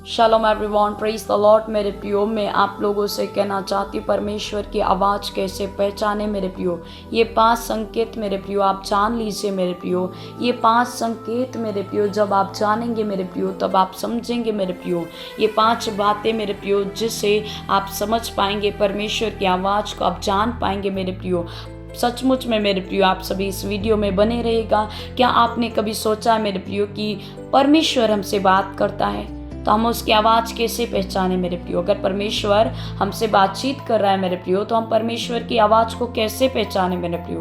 Shalom everyone, praise the Lord. मेरे प्रियो, मैं आप लोगों से कहना चाहती हूँ परमेश्वर की आवाज़ कैसे पहचाने मेरे प्रियो। ये 5 संकेत मेरे प्रियो आप जान लीजिए मेरे प्रियो। ये 5 संकेत मेरे प्रियो जब आप जानेंगे मेरे प्रियो तब आप समझेंगे मेरे प्रियो। ये 5 बातें मेरे प्रियो जिससे आप समझ पाएंगे परमेश्वर की आवाज़ को, आप जान पाएंगे मेरे प्रियो। सचमुच में मेरे प्रियो आप सभी इस वीडियो में बने रहेगा। क्या आपने कभी सोचा है मेरे प्रियो कि परमेश्वर हमसे बात करता है तो हम उसकी आवाज़ कैसे पहचाने मेरे प्रियो। अगर परमेश्वर हमसे बातचीत कर रहा है मेरे प्रियो तो हम परमेश्वर की आवाज़ को कैसे पहचाने मेरे प्रियो।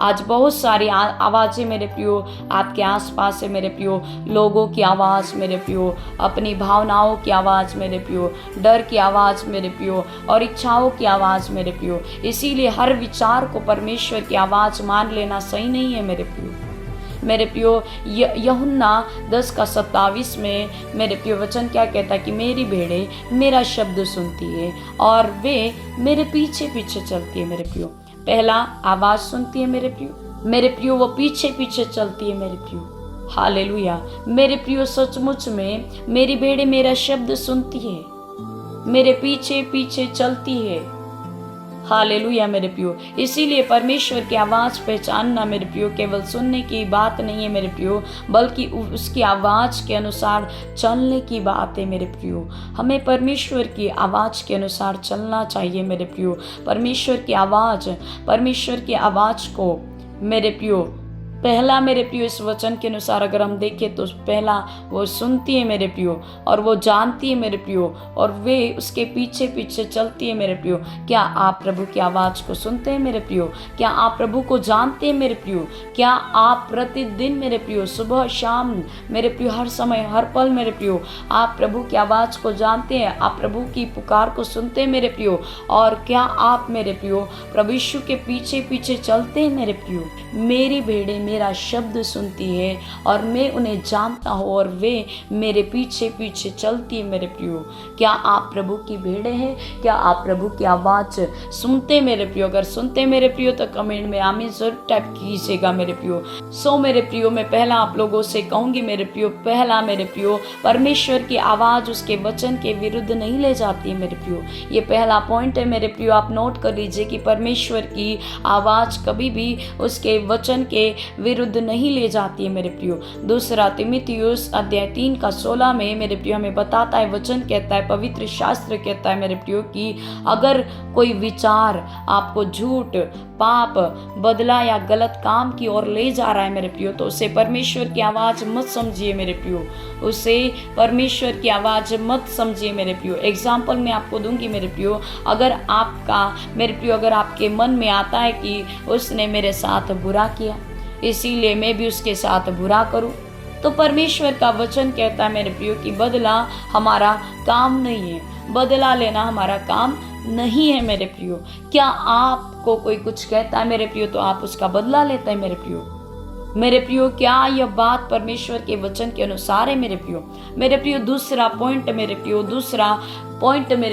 आज बहुत सारी आवाज़ें मेरे प्रियो आपके आसपास है मेरे प्रियो। लोगों की आवाज़ मेरे प्रियो, अपनी भावनाओं की आवाज़ मेरे प्रियो, डर की आवाज़ मेरे प्रियो और इच्छाओं की आवाज़ मेरे प्रियो। इसीलिए हर विचार को परमेश्वर की आवाज़ मान लेना सही नहीं है मेरे प्रियो। मेरे प्रियो यूहन्ना 10:27 में मेरे प्रियो वचन क्या कहता है कि मेरी भेड़ें मेरा शब्द सुनती है और वे मेरे पीछे पीछे चलती है मेरे प्रियो। पहला आवाज़ सुनती है मेरे प्रियो, वो पीछे पीछे चलती है मेरे प्रियो। हालेलुया मेरे प्रियो, सचमुच में मेरी भेड़ें मेरा शब्द सुनती है, मेरे पीछे पीछे चलती है। हालेलुया मेरे प्रियो। इसीलिए परमेश्वर की आवाज़ पहचानना मेरे प्रियो केवल सुनने की बात नहीं है मेरे प्रियो, बल्कि उसकी आवाज़ के अनुसार चलने की बात है मेरे प्रियो। हमें परमेश्वर की आवाज़ के अनुसार चलना चाहिए मेरे प्रियो। परमेश्वर की आवाज़ को मेरे प्रियो पहला मेरे प्रियो इस वचन के अनुसार अगर हम देखें तो पहला वो सुनती है मेरे प्रियो और वो जानती है मेरे प्रियो और वे उसके पीछे पीछे चलती है मेरे प्रियो। क्या आप प्रभु की आवाज़ को सुनते हैं मेरे प्रियो? क्या आप प्रभु को जानते हैं मेरे प्रियो? क्या आप प्रतिदिन मेरे प्रियो, सुबह शाम मेरे प्रियो, हर समय हर पल मेरे प्रियो आप प्रभु की आवाज़ को जानते हैं? आप प्रभु की पुकार को सुनते हैं मेरे प्रियो? और क्या आप मेरे प्रियो प्रभु यीशु के पीछे पीछे चलते हैं मेरे प्रियो? मेरी भेड़ें मेरा शब्द सुनती है और मैं उन्हें जानता हूँ और वे मेरे पीछे पीछे चलती है मेरे प्रियो। क्या आप प्रभु की भेड़ें हैं? क्या आप प्रभु की आवाज़ सुनते मेरे प्रियो? अगर सुनते मेरे प्रियो तो कमेंट में आमीन जरूर टाइप कीजिएगा मेरे प्रियो। मेरे प्रियो मैं पहला आप लोगों से कहूँगी मेरे प्रियो, पहला मेरे प्रियो, परमेश्वर की आवाज़ उसके वचन के विरुद्ध नहीं ले जाती है मेरे प्रियो। ये पहला पॉइंट है मेरे प्रियो, आप नोट कर लीजिए कि परमेश्वर की आवाज़ कभी भी उसके वचन के विरुद्ध नहीं ले जाती है मेरे प्रियो। दूसरा तीमुथियुस अध्याय 3:16 में मेरे प्रियो हमें बताता है, वचन कहता है, पवित्र शास्त्र कहता है मेरे प्रियो कि अगर कोई विचार आपको झूठ, पाप, बदला या गलत काम की ओर ले जा रहा है मेरे प्रियो तो उसे परमेश्वर की आवाज़ मत समझिए मेरे प्रियो। उसे परमेश्वर की आवाज़ मत समझिए मेरे प्रियो। एग्जाम्पल मैं आपको दूंगी मेरे प्रियो। अगर आपके मन में आता है कि उसने मेरे साथ बुरा किया इसीलिए मैं भी उसके साथ बुरा करूं, तो परमेश्वर का वचन कहता है मेरे प्रियो कि बदला हमारा काम नहीं है, बदला लेना हमारा काम नहीं है मेरे प्रियो। क्या आपको कोई कुछ कहता है मेरे प्रियो तो आप उसका बदला लेते हैं मेरे प्रियो? मेरे प्रियो क्या यह बात परमेश्वर के वचन के अनुसार है मेरे प्रियो? मेरे प्रियो दूसरा पॉइंट मेरे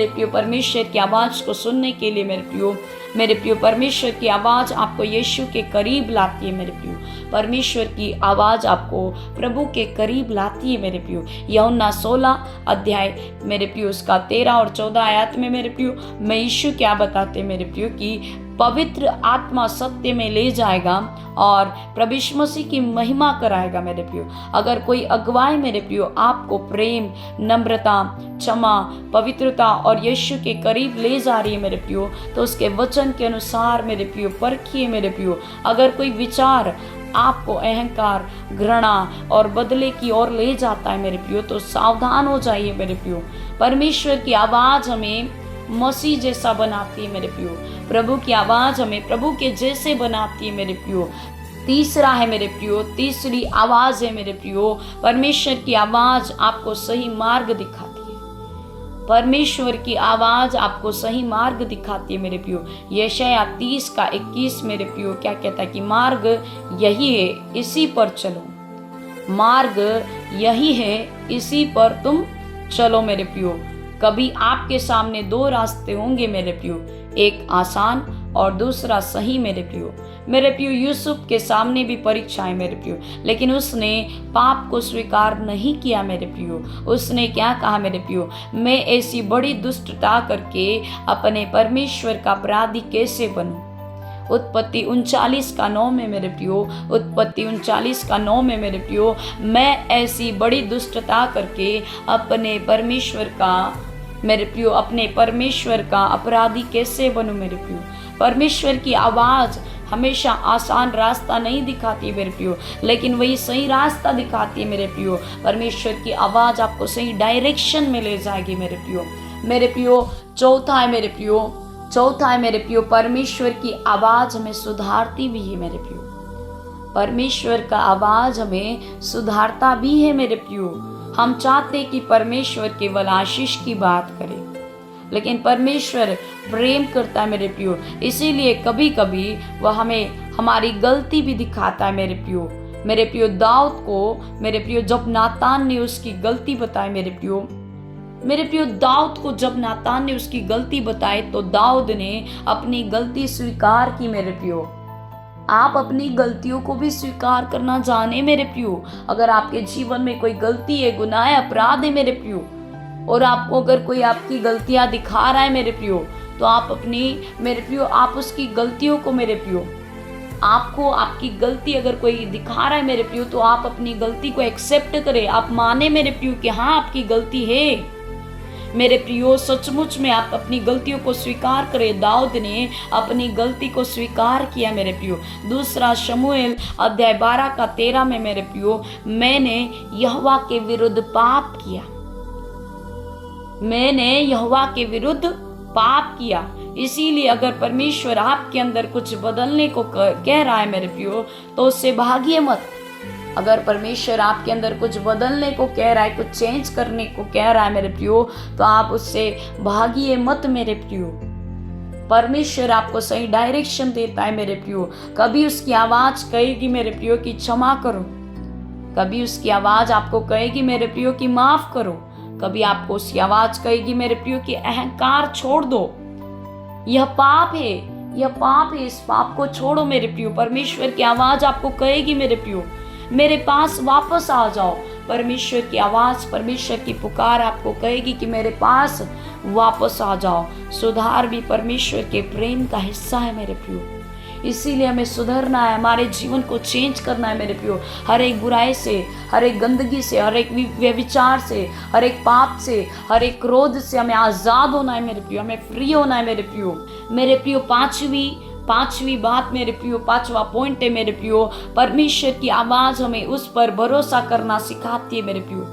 प्रियो, परमेश्वर की आवाज़ को सुनने के लिए मेरे प्रियो परमेश्वर की आवाज़ आपको यीशु के करीब लाती है मेरे प्रियो। परमेश्वर की आवाज़ आपको प्रभु के करीब लाती है मेरे प्रियो। यूहन्ना 16 अध्याय मेरे प्रियो उसका 13 और 14 आयत में मेरे प्रियो मैं यीशु क्या बताते मेरे प्रियो कि पवित्र आत्मा सत्य में ले जाएगा और प्रभु यीशु मसीह की महिमा कराएगा मेरे प्रियो। अगर कोई अगुवाई मेरे प्रियो आपको प्रेम, नम्रता, क्षमा, पवित्रता और यीशु के करीब ले जा रही है मेरे प्रियो तो उसके वचन के अनुसार मेरे प्रियो परखिए मेरे प्रियो। अगर कोई विचार आपको अहंकार, घृणा और बदले की ओर ले जाता है मेरे प्रियो तो सावधान हो जाइए मेरे प्रियो। परमेश्वर की आवाज़ हमें मसीह जैसा बनाती है मेरे प्रियो। प्रभु की आवाज़ हमें प्रभु के जैसे बनाती है मेरे प्रियो। तीसरा है मेरे प्रियो, तीसरी आवाज़ है मेरे प्रियो, परमेश्वर की आवाज़ आपको सही मार्ग दिखाती है। परमेश्वर की आवाज़ आपको सही मार्ग दिखाती है मेरे प्रियो। यशायाह 30:21 मेरे प्रियो क्या कहता है कि मार्ग यही है, इसी पर चलो। मार्ग यही है, इसी पर तुम चलो मेरे प्रियो। कभी आपके सामने 2 रास्ते होंगे मेरे प्रियो, एक आसान और दूसरा सही मेरे प्रियो। मेरे प्रियो यूसुफ के सामने भी परीक्षाएं मेरे प्रियो, लेकिन उसने पाप को स्वीकार नहीं किया मेरे प्रियो। उसने क्या कहा मेरे प्रियो, मैं ऐसी बड़ी दुष्टता करके अपने परमेश्वर का अपराधी कैसे बनूं। उत्पत्ति 39:9 में मेरे प्रियो, उत्पत्ति 39:9 में मेरे प्रियो, मैं ऐसी बड़ी दुष्टता करके अपने परमेश्वर का मेरे प्रियो, अपने परमेश्वर का अपराधी कैसे बनूं मेरे प्रियो। परमेश्वर की आवाज़ हमेशा आसान रास्ता नहीं दिखाती मेरे प्रियो, लेकिन वही सही रास्ता दिखाती है मेरे प्रियो। परमेश्वर की आवाज़ आपको सही डायरेक्शन में ले जाएगी मेरे प्रियो। मेरे प्रियो चौथा है मेरे प्रियो, परमेश्वर की आवाज़ हमें सुधारती भी है मेरे प्रियो। परमेश्वर का आवाज़ हमें सुधारता भी है मेरे प्रियो। हम चाहते कि परमेश्वर केवल आशीष की बात करे, लेकिन परमेश्वर प्रेम करता है मेरे प्रियो। इसीलिए कभी कभी वह हमें हमारी गलती भी दिखाता है मेरे प्रियो। मेरे प्रियो दाऊद को मेरे प्रियो जब नातान ने उसकी गलती बताई मेरे प्रियो दाऊद को जब नातान ने उसकी गलती बताई तो दाऊद ने अपनी गलती स्वीकार की मेरे प्रियो। आप अपनी गलतियों को भी स्वीकार करना जाने मेरे प्रियो। अगर आपके जीवन में कोई गलती है, गुनाह है, अपराध है मेरे प्रियो, और आपको अगर कोई आपकी गलतियां दिखा रहा है मेरे प्रियो, तो आप उसकी गलतियों को मेरे प्रियो, आपको आपकी गलती अगर कोई दिखा रहा है मेरे प्रियो, तो आप अपनी गलती को एक्सेप्ट करें। आप माने मेरे प्रियो कि हाँ आपकी गलती है मेरे प्रियो। सचमुच में आप अपनी गलतियों को स्वीकार करें। दाऊद ने अपनी गलती को स्वीकार किया मेरे प्रियो। दूसरा शमूएल अध्याय 12:13 में मेरे प्रियो, मैंने यहोवा के विरुद्ध पाप किया। इसीलिए अगर परमेश्वर आपके अंदर कुछ बदलने को कह रहा है मेरे प्रियो, तो उससे भागिए मत। अगर परमेश्वर आपके अंदर कुछ बदलने को कह रहा है, कुछ चेंज करने को कह रहा है मेरे प्रियो, तो आप उससे भागिए मत मेरे प्रियो। परमेश्वर आपको सही डायरेक्शन देता है मेरे प्रियो। कभी उसकी आवाज कहेगी मेरे प्रियो कि क्षमा करो, कभी उसकी आवाज आपको कहेगी मेरे प्रियो कि माफ करो, कभी आपको उसकी आवाज कहेगी मेरे प्रियो कि अहंकार छोड़ दो, यह पाप है, इस पाप को छोड़ो मेरे प्रियो। परमेश्वर की आवाज आपको कहेगी मेरे प्रियो, मेरे पास वापस आ जाओ। परमेश्वर की आवाज़, परमेश्वर की पुकार आपको कहेगी कि मेरे पास वापस आ जाओ। सुधार भी परमेश्वर के प्रेम का हिस्सा है मेरे प्रियो। इसीलिए हमें सुधरना है, हमारे जीवन को चेंज करना है मेरे प्रियो। हर एक बुराई से, हर एक गंदगी से, हर एक व्यभिचार से, हर एक पाप से, हर एक क्रोध से हमें आज़ाद होना है मेरे प्रियो, हमें फ्री होना है मेरे प्रियो। पांचवी बात मेरे प्रियो, पांचवा पॉइंट है मेरे प्रियो, परमेश्वर की आवाज़ हमें उस पर भरोसा करना सिखाती है मेरे प्रियो।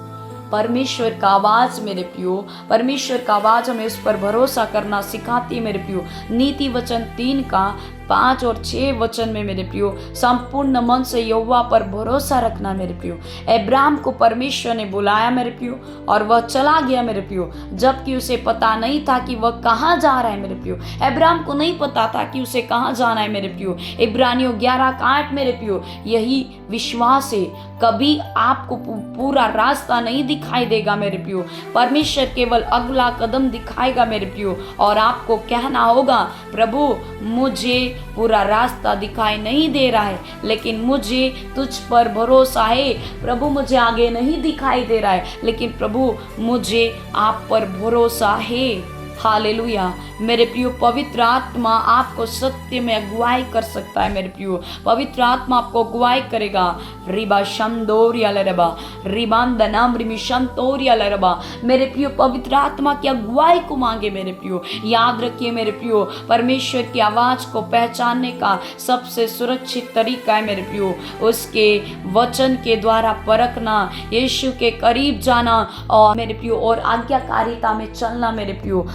परमेश्वर का आवाज़ मेरे प्रियो, परमेश्वर का आवाज़ हमें उस पर भरोसा करना सिखाती है मेरे प्रियो। नीति वचन 3:5 और 6 वचन में मेरे प्रियो, संपूर्ण मन से यहोवा पर भरोसा रखना मेरे प्रियो। अब्राहम को परमेश्वर ने बुलाया मेरे प्रियो, और वह चला गया मेरे प्रियो, जबकि उसे पता नहीं था कि वह कहाँ जा रहा है मेरे प्रियो। अब्राहम को नहीं पता था कि उसे कहाँ जाना है मेरे प्रियो। इब्रानियों 11:8 मेरे प्रियो, यही विश्वास है। कभी आपको पूरा रास्ता नहीं दिखाई देगा मेरे प्रियो, परमेश्वर केवल अगला कदम दिखाएगा मेरे प्रियो, और आपको कहना होगा, प्रभु मुझे पूरा रास्ता दिखाई नहीं दे रहा है, लेकिन मुझे तुझ पर भरोसा है। प्रभु मुझे आगे नहीं दिखाई दे रहा है, लेकिन प्रभु मुझे आप पर भरोसा है। हालेलुया मेरे प्रियो। पवित्र आत्मा आपको सत्य में अगुवाई कर सकता है मेरे प्रियो। पवित्र आत्मा आपको अगुवाई करेगा। रिबा शंदोरिया लरबा रिबांदनाम रिमी शंतोरिया लरबा। मेरे प्रियो पवित्र आत्मा की अगुवाई को मांगे मेरे प्रियो। याद रखिए मेरे प्रियो, परमेश्वर की आवाज को पहचानने का सबसे सुरक्षित तरीका है मेरे प्रियो, उसके वचन के द्वारा परखना, यीशु के करीब जाना, और मेरे प्रियो और आज्ञाकारिता में चलना मेरे प्रियो।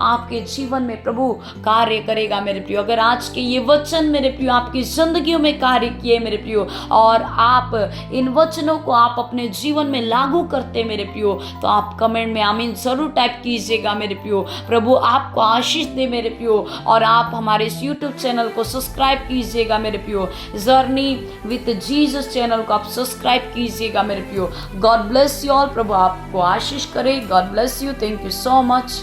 आपके जीवन में प्रभु कार्य करेगा मेरे प्रियो। अगर आज के ये वचन मेरे प्रियो आपकी जिंदगियों में कार्य किए मेरे प्रियो, और आप इन वचनों को आप अपने जीवन में लागू करते मेरे प्रियो, तो आप कमेंट में आमीन जरूर टाइप कीजिएगा मेरे प्रियो। प्रभु आपको आशीष दे मेरे प्रियो, और आप हमारे इस यूट्यूब चैनल को सब्सक्राइब कीजिएगा मेरे प्रियो। जर्नी विद जीसस चैनल को आप सब्सक्राइब कीजिएगा मेरे प्रियो। God bless you all. प्रभु आपको आशीष करे। God bless you. Thank you so much.